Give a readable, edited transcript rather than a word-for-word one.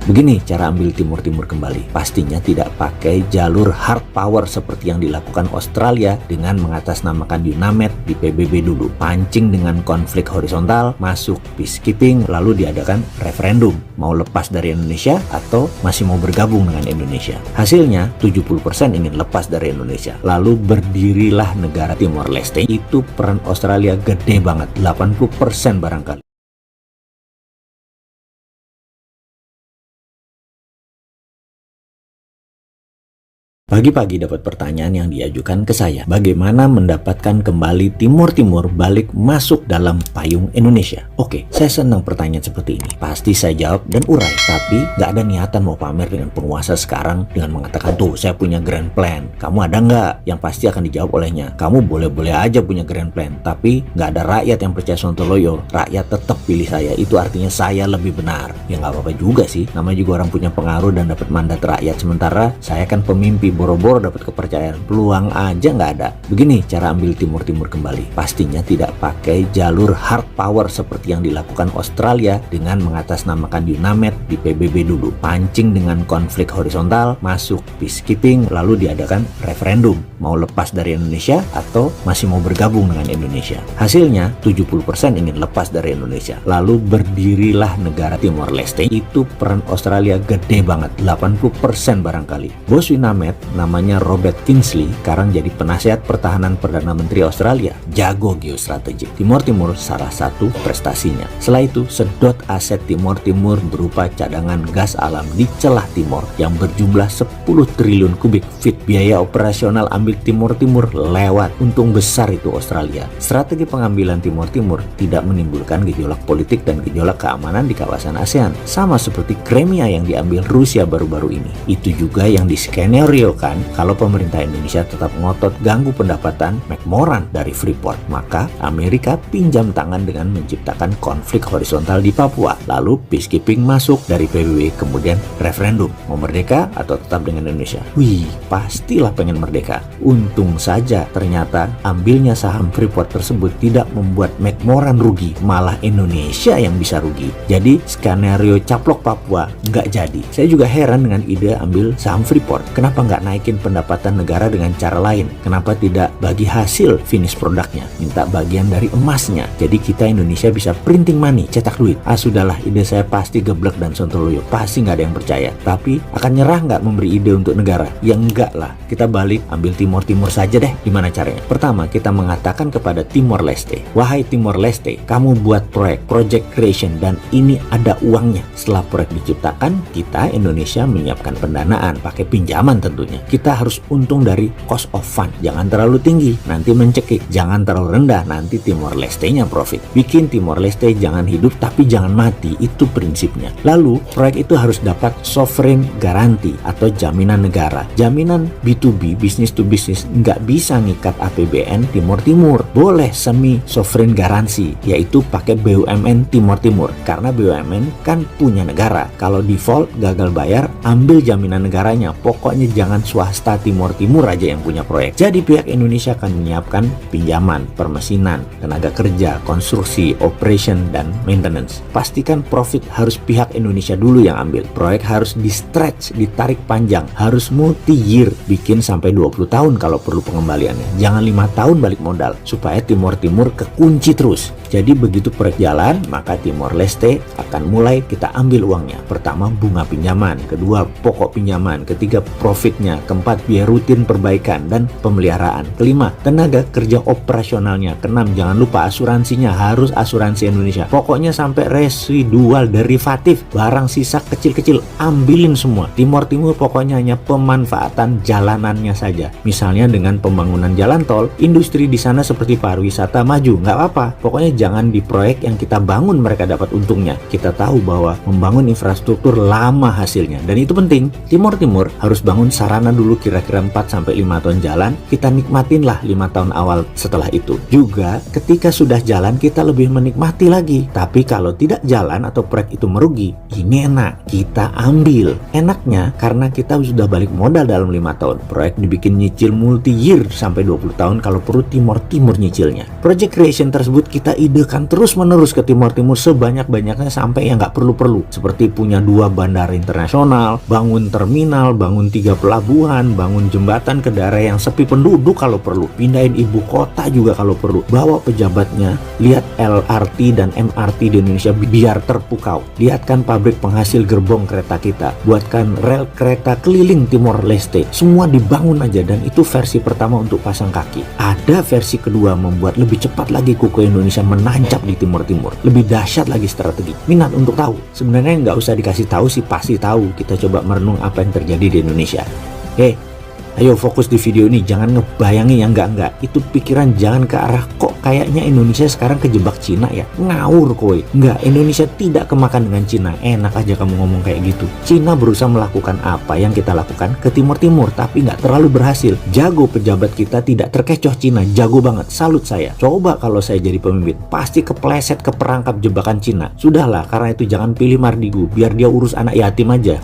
Begini cara ambil Timur Timur kembali. Pastinya tidak pakai jalur hard power seperti yang dilakukan Australia dengan mengatasnamakan UNAMED di PBB dulu. Pancing dengan konflik horizontal, masuk peacekeeping, lalu diadakan referendum. Mau lepas dari Indonesia atau masih mau bergabung dengan Indonesia. Hasilnya 70% ingin lepas dari Indonesia. Lalu berdirilah negara Timor Leste. Itu peran Australia gede banget, 80% barangkali. Pagi-pagi dapat pertanyaan yang diajukan ke saya. Bagaimana mendapatkan kembali Timur Timur balik masuk dalam payung Indonesia? Oke, saya senang pertanyaan seperti ini. Pasti saya jawab dan urai. Tapi nggak ada niatan mau pamer dengan penguasa sekarang dengan mengatakan, tuh saya punya grand plan. Kamu ada nggak? Yang pasti akan dijawab olehnya, kamu boleh-boleh aja punya grand plan. Tapi nggak ada rakyat yang percaya Sontoloyo. Rakyat tetap pilih saya. Itu artinya saya lebih benar. Ya nggak apa-apa juga sih. Namanya juga orang punya pengaruh dan dapat mandat rakyat. Sementara saya kan pemimpi, boro-boro dapat kepercayaan, peluang aja nggak ada. Begini cara ambil Timur Timur kembali. Pastinya tidak pakai jalur hard power seperti yang dilakukan Australia dengan mengatasnamakan UNAMED di PBB dulu. Pancing dengan konflik horizontal, masuk peacekeeping, lalu diadakan referendum. Mau lepas dari Indonesia atau masih mau bergabung dengan Indonesia. Hasilnya 70% ingin lepas dari Indonesia. Lalu berdirilah negara Timor Leste. Itu peran Australia gede banget, 80% barangkali. Bos UNAMED namanya Robert Kingsley sekarang jadi penasihat pertahanan Perdana Menteri Australia. Jago geostrategik. Timor Timur salah satu prestasinya. Setelah itu sedot aset Timor Timur berupa cadangan gas alam di celah timur yang berjumlah 10 triliun kubik feet. Biaya operasional ambil Timor Timur lewat. Untung besar itu Australia. Strategi pengambilan Timor Timur tidak menimbulkan gejolak politik dan gejolak keamanan di kawasan ASEAN. Sama seperti Crimea yang diambil Rusia baru-baru ini. Itu juga yang diskenario kan kalau pemerintah Indonesia tetap ngotot ganggu pendapatan McMoran dari Freeport, maka Amerika pinjam tangan dengan menciptakan konflik horizontal di Papua. Lalu peacekeeping masuk dari PBB, kemudian referendum mau merdeka atau tetap dengan Indonesia. Wih, pastilah pengen merdeka. Untung saja ternyata ambilnya saham Freeport tersebut tidak membuat McMoran rugi, malah Indonesia yang bisa rugi. Jadi skenario caplok Papua nggak jadi. Saya juga heran dengan ide ambil saham Freeport. Kenapa nggak naikin pendapatan negara dengan cara lain? Kenapa tidak bagi hasil finish produknya, minta bagian dari emasnya? Jadi kita Indonesia bisa printing money, cetak duit. Sudahlah, ide saya pasti geblek dan Sontoloyo, pasti nggak ada yang percaya. Tapi akan nyerah nggak memberi ide untuk negara? Ya enggak lah, kita balik ambil Timor Timur saja deh. Gimana caranya? Pertama, kita mengatakan kepada Timor Leste, wahai Timor Leste, kamu buat proyek, project creation, dan ini ada uangnya. Setelah proyek diciptakan, kita Indonesia menyiapkan pendanaan pakai pinjaman tentunya. Kita harus untung dari cost of fund. Jangan terlalu tinggi, nanti mencekik. Jangan terlalu rendah, nanti Timor Leste-nya profit. Bikin Timor Leste jangan hidup tapi jangan mati. Itu prinsipnya. Lalu, proyek itu harus dapat sovereign garanti atau jaminan negara. Jaminan B2B, business to business, nggak bisa ngikat APBN Timor Timur. Boleh semi sovereign garansi, yaitu pakai BUMN Timor Timur. Karena BUMN kan punya negara. Kalau default, gagal bayar, ambil jaminan negaranya. Pokoknya jangan swasta Timor Timur aja yang punya proyek. Jadi pihak Indonesia akan menyiapkan pinjaman, permesinan, tenaga kerja, konstruksi, operation, dan maintenance. Pastikan profit harus pihak Indonesia dulu yang ambil. Proyek harus di stretch, ditarik panjang, harus multi-year, bikin sampai 20 tahun kalau perlu pengembaliannya. Jangan 5 tahun balik modal, supaya Timor Timur kekunci terus. Jadi begitu proyek jalan, maka Timor Leste akan mulai kita ambil uangnya. Pertama, bunga pinjaman. Kedua, pokok pinjaman. Ketiga, profitnya. Keempat, biaya rutin perbaikan dan pemeliharaan. Kelima, tenaga kerja operasionalnya. Keenam, jangan lupa asuransinya. Harus asuransi Indonesia. Pokoknya sampai residual derivatif. Barang sisa kecil-kecil, ambilin semua. Timor Timur pokoknya hanya pemanfaatan jalanannya saja. Misalnya dengan pembangunan jalan tol, industri di sana seperti pariwisata maju. Nggak apa-apa. Pokoknya jangan di proyek yang kita bangun mereka dapat untungnya. Kita tahu bahwa membangun infrastruktur lama hasilnya. Dan itu penting. Timor Timur harus bangun sarana karena dulu kira-kira 4-5 tahun jalan, kita nikmatinlah 5 tahun awal setelah itu. Juga ketika sudah jalan kita lebih menikmati lagi. Tapi kalau tidak jalan atau proyek itu merugi, ini enak, kita ambil. Enaknya karena kita sudah balik modal dalam 5 tahun. Proyek dibikin nyicil multi year sampai 20 tahun kalau perlu timur-timur nyicilnya. Project creation tersebut kita idekan terus-menerus ke timur-timur sebanyak-banyaknya sampai yang nggak perlu-perlu. Seperti punya 2 bandara internasional, bangun terminal, bangun 3 pelabuhan, bangun jembatan ke daerah yang sepi penduduk kalau perlu, pindahin ibu kota juga kalau perlu, bawa pejabatnya, lihat LRT dan MRT di Indonesia biar terpukau, lihatkan pabrik penghasil gerbong kereta kita, buatkan rel kereta keliling Timor Leste, semua dibangun aja. Dan itu versi pertama untuk pasang kaki. Ada versi kedua membuat lebih cepat lagi kuku Indonesia menancap di timur-timur, lebih dahsyat lagi strategi. Minat untuk tahu? Sebenarnya nggak usah dikasih tahu sih, pasti tahu. Kita coba merenung apa yang terjadi di Indonesia. Ayo fokus di video ini, jangan ngebayangin yang enggak-enggak. Itu pikiran jangan ke arah kok kayaknya Indonesia sekarang kejebak Cina ya. Ngawur kowe. Enggak, Indonesia tidak kemakan dengan Cina. Enak aja kamu ngomong kayak gitu. Cina berusaha melakukan apa yang kita lakukan ke timur-timur, tapi nggak terlalu berhasil. Jago pejabat kita, tidak terkecoh Cina. Jago banget, salut saya. Coba kalau saya jadi pemimpin, pasti kepleset ke perangkap jebakan Cina. Sudahlah, karena itu jangan pilih Mardigu, biar dia urus anak yatim aja.